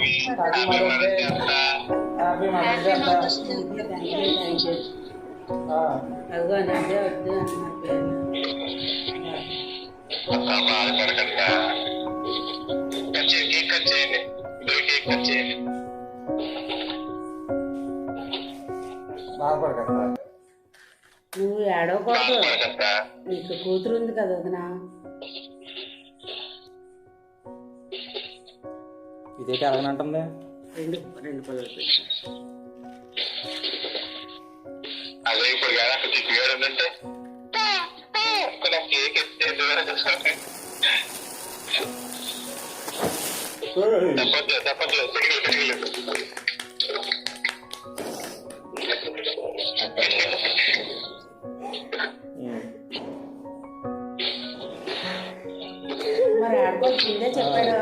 Happy mother's day. Happy mother's day అంట. అదిగో అదే వద్దు బాధపడకండి. నువ్వు ఏడవకూడదు, నీకు కూతురు ఉంది కదా వదినా. ఇదేంటి అలాగనంటుంది? రెండు పిల్లలు అదే ఇప్పుడు కదా తిప్పిగాడంటే కేక్ ఎత్తేది తప్పట్లేదు పెరిగలేదు. మరి ఆడుకోవచ్చిందే చెప్పాడు.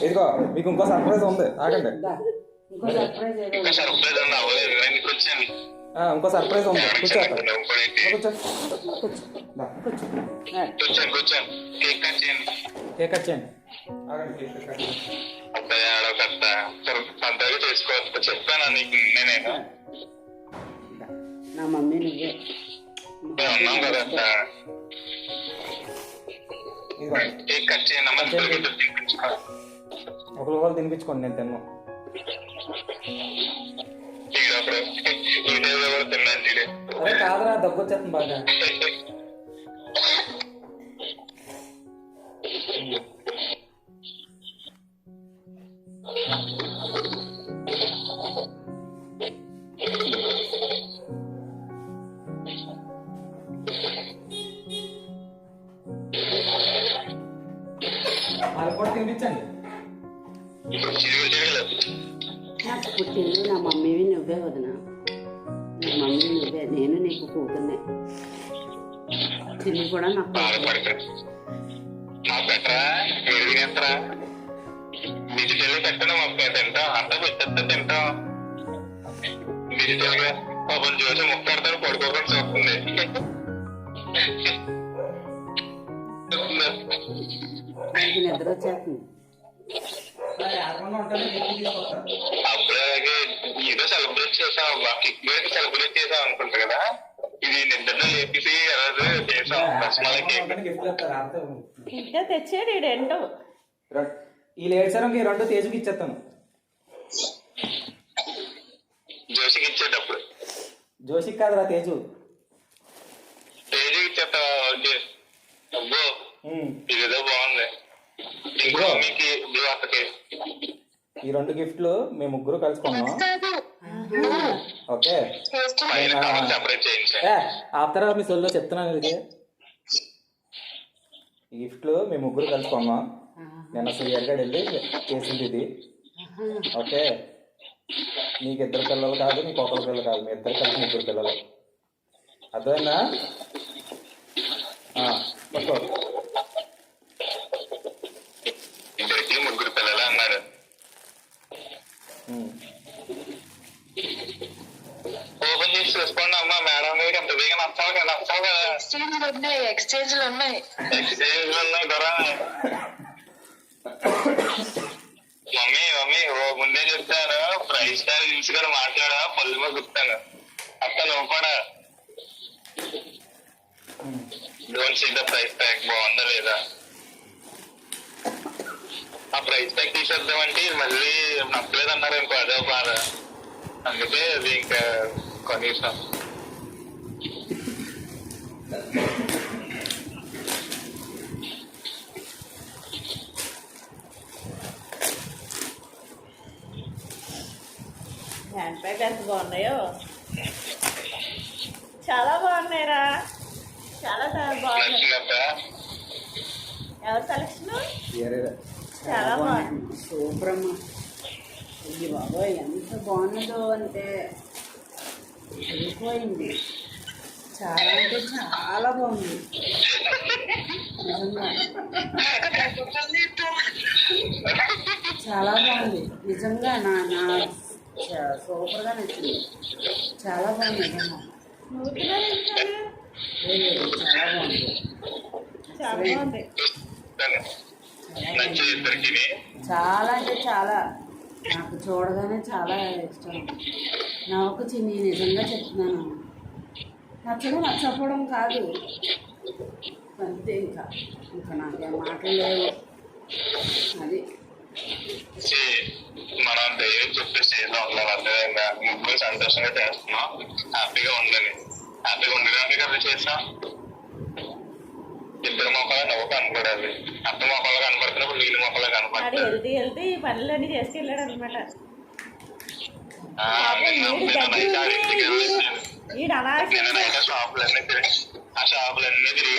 ఇదిగో మీకు ఇంకో సర్ప్రైజ్ ఉంది, ఆగండి. ఇంకో సర్ప్రైజ్ ఇంకో సర్ప్రైజ్ ఉంది, కూర్చోండి. కేక్ కట్ చేయండి. ఆగండి, కేక్ కట్ చేయండి. చెప్పాను నీకు నేనే నా మమ్మీ నువ్వే ఉన్నాం కదా. కేక్ కట్ చేయండి. ఒకరు తినిపించుకోండి, నేను తిన్నాను. అదే కాదురా, దగ్గు వచ్చేస్తుంది బాగా. అది కూడా తినిపించండి. నాకు పుట్టింది నా మమ్మీవి నువ్వే వదినా. నా మమ్మీ నువ్వే, నేను నీకు కూతుర్నే. తిని కూడా నాకు పెట్టడం తింటాం, అంతా పెట్టేస్తే తింటాం. డిజిటల్ గా పాపం చూసి ముక్కాడతారు, పడుకోకుండా చూస్తుంది. నిద్ర వచ్చేస్తుంది. అప్పుడే ఏదో సెలబ్రేట్ చేసాం, కిక్ బ్యాక్ సెలబ్రేట్ చేసాం అనుకుంటా కదా. ఇది నిద్రలో లేపేసి చేసాం. ఇంకా తెచ్చాడు ఏంటో. వీళ్ళు ఏడ్చారు, ఈ రెండు తేజుకి ఇచ్చేస్తాను. జోషికి ఇచ్చేటప్పుడు జోషికి కాదురా, తేజు. తేజుకి ఇచ్చేస్తా. అబ్బో ఇదేదో బాగుంది. ఇంకో మీకు ఈ రెండు గిఫ్ట్లు మేము ముగ్గురు కలుసుకున్నాం. ఓకే, ఆఫ్టర్ మీ సొల్లో చెప్తున్నాను. ఇది ఈ గిఫ్ట్లు మేము ముగ్గురు కలుసుకున్నాం. నేను అసలు ఎరగడ వెళ్ళి చేసింది ఇది. ఓకే, నీకు ఇద్దరు పిల్లలు కాదు, నీకు ఒకరి పిల్లలు కాదు, మీ ఇద్దరు కలిసి ముగ్గురు పిల్లలు. అర్థమైందా? పట్టుకో. ముగ్గురు పిల్లలు అన్నారు. ఓపెన్ చేసి చూసుకోండి అమ్మా. మేడం గారికి ఎంత వేగం నచ్చాలి కదా. ఎక్స్చేంజ్లు ఉన్నాయి కదా. మమ్మీ ముందే చెప్తాను, ప్రైస్ ట్యాగ్ తీసుకొని మాట్లాడా, పళ్ళు మీద గుర్తాను. అత్త నువ్వు కూడా don't see the price tag, బాగుందా లేదా. ఆ ప్రైస్ ట్యాగ్ తీసేద్దామంటే మళ్ళీ నచ్చలేదన్నారు ఇంకో, అదే బాధ. అందుకే అది ఇంకా కొనేసాం. హ్యాండ్ బ్యాగ్ ఎంత బాగున్నాయో, చాలా బాగున్నాయిరా, చాలా బాగున్నాయి. ఎవరి సెలక్షన్? చాలా బాగుంది. సూపర్ అమ్మ. ఇది బాబోయ్ ఎంత బాగున్నదో అంటే వెళ్ళిపోయింది. చాలా అంటే చాలా బాగుంది నిజంగా. చాలా బాగుంది నిజంగా. నా సూపర్గా నచ్చింది. చాలా బాగుంది నిజంగా. చాలా బాగుంది. చాలా బాగుంది. నచ్చింది ఇద్దరికి. చాలా అంటే చాలా నాకు చూడగానే చాలా ఇష్టం. నాకు చిన్ని నిజంగా చెప్తున్నాను, నచ్చడం నచ్చకపోవడం కాదు, అంతే. ఇంకా నాకేం మాటలు లేవు. అది మనం ధైర్యం చెప్పే స్టేజ్లో ఉండాలి. అర్థమైందా? ముగ్గురు సంతోషంగా చేస్తున్నాం, హ్యాపీగా ఉండాలి. హ్యాపీగా ఉండడానికి కదా చేసాం. ఇద్దరు మొక్కలు నవ్వు కనపడాలి. అత్త మొక్కలు కనపడుతున్నప్పుడు వీళ్ళ మొక్కలు వాడు కనపడతాయి. వెళ్తీ పనులన్నీ చేసుకెళ్ళాడు అనమాట. వీడు అనాల్సింది షాపులన్నీ తిరిగి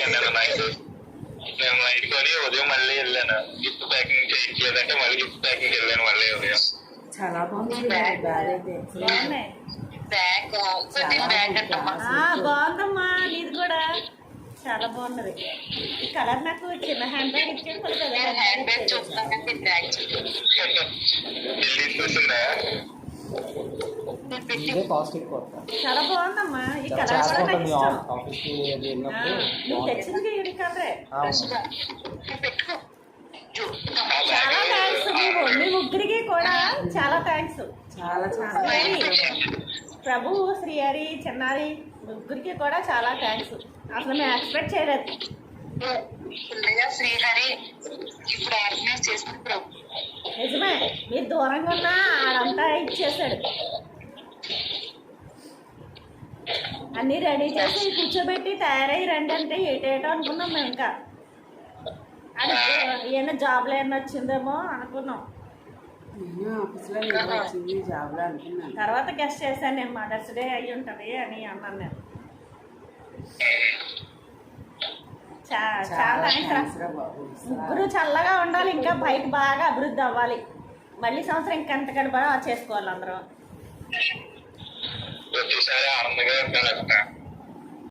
నేను నైట్ కొని ఉదయం మళ్ళీ వెళ్ళాను. గిఫ్ట్ ప్యాకింగ్ చేయట్లేదంటే మళ్ళీ గిఫ్ట్ ప్యాకింగ్ వెళ్ళాను మళ్ళీ ఉదయం. చాలా బాగుంది బ్యాగ్ అయితే. బాగున్నాయి. బాగుందమ్మా, ఇది కూడా చాలా బాగున్నది. ఈ కలర్ నాకు చిన్న హ్యాండ్ బ్యాగ్ ఇచ్చాను, కొంచెం వెళ్ళి చూసిందా? ఇదే కాస్ట్ ఎక్కువ. చాలా బాగుందమ్మా. ఈ కలర్ కూడా నాకు చేసుకుంటాం ఇష్టం. ఆఫీస్కి అది వెళ్ళినప్పుడు నువ్వు తెచ్చింది ఈ కలరే. అవును. చాలా థ్యాంక్స్. మీ ముగ్గురికి కూడా చాలా థ్యాంక్స్. చాలా చాలా ప్రభు, శ్రీహరి, చిన్నారి ముగ్గురికి కూడా చాలా థ్యాంక్స్. అసలు మేము ఎక్స్పెక్ట్ చేయలేదు. శ్రీహరి ఇప్పుడు ఆర్గనైజ్ చేసిన ప్రభు నిజమే, మీరు దూరంగా ఉన్నా ఆడంతా ఇచ్చేసాడు. అన్నీ రెడీ చేసి కూర్చోబెట్టి తయారయ్యి రండి అంటే ఏటేటో అనుకున్నాం మేము. ఇంకా అది ఏమైనా జాబ్లో ఏమైనా వచ్చిందేమో అనుకున్నాం. నేను ఆఫీస్లో వచ్చింది జాబ్లో అనుకున్నాను. తర్వాత గెస్ట్ చేశాను నేను, మదర్స్ డే అయ్యి ఉంటుంది అని అన్నాను నేను. చాలా థ్యాంక్స్ రా. ముగ్గురు చల్లగా ఉండాలి, ఇంకా బయట బాగా అభివృద్ధి అవ్వాలి. మళ్ళీ సంవత్సరం ఇంకెంతకంటే బాగా చేసుకోవాలి అందరం. ప్రతిసారి ఆనందంగా ఉంటాను.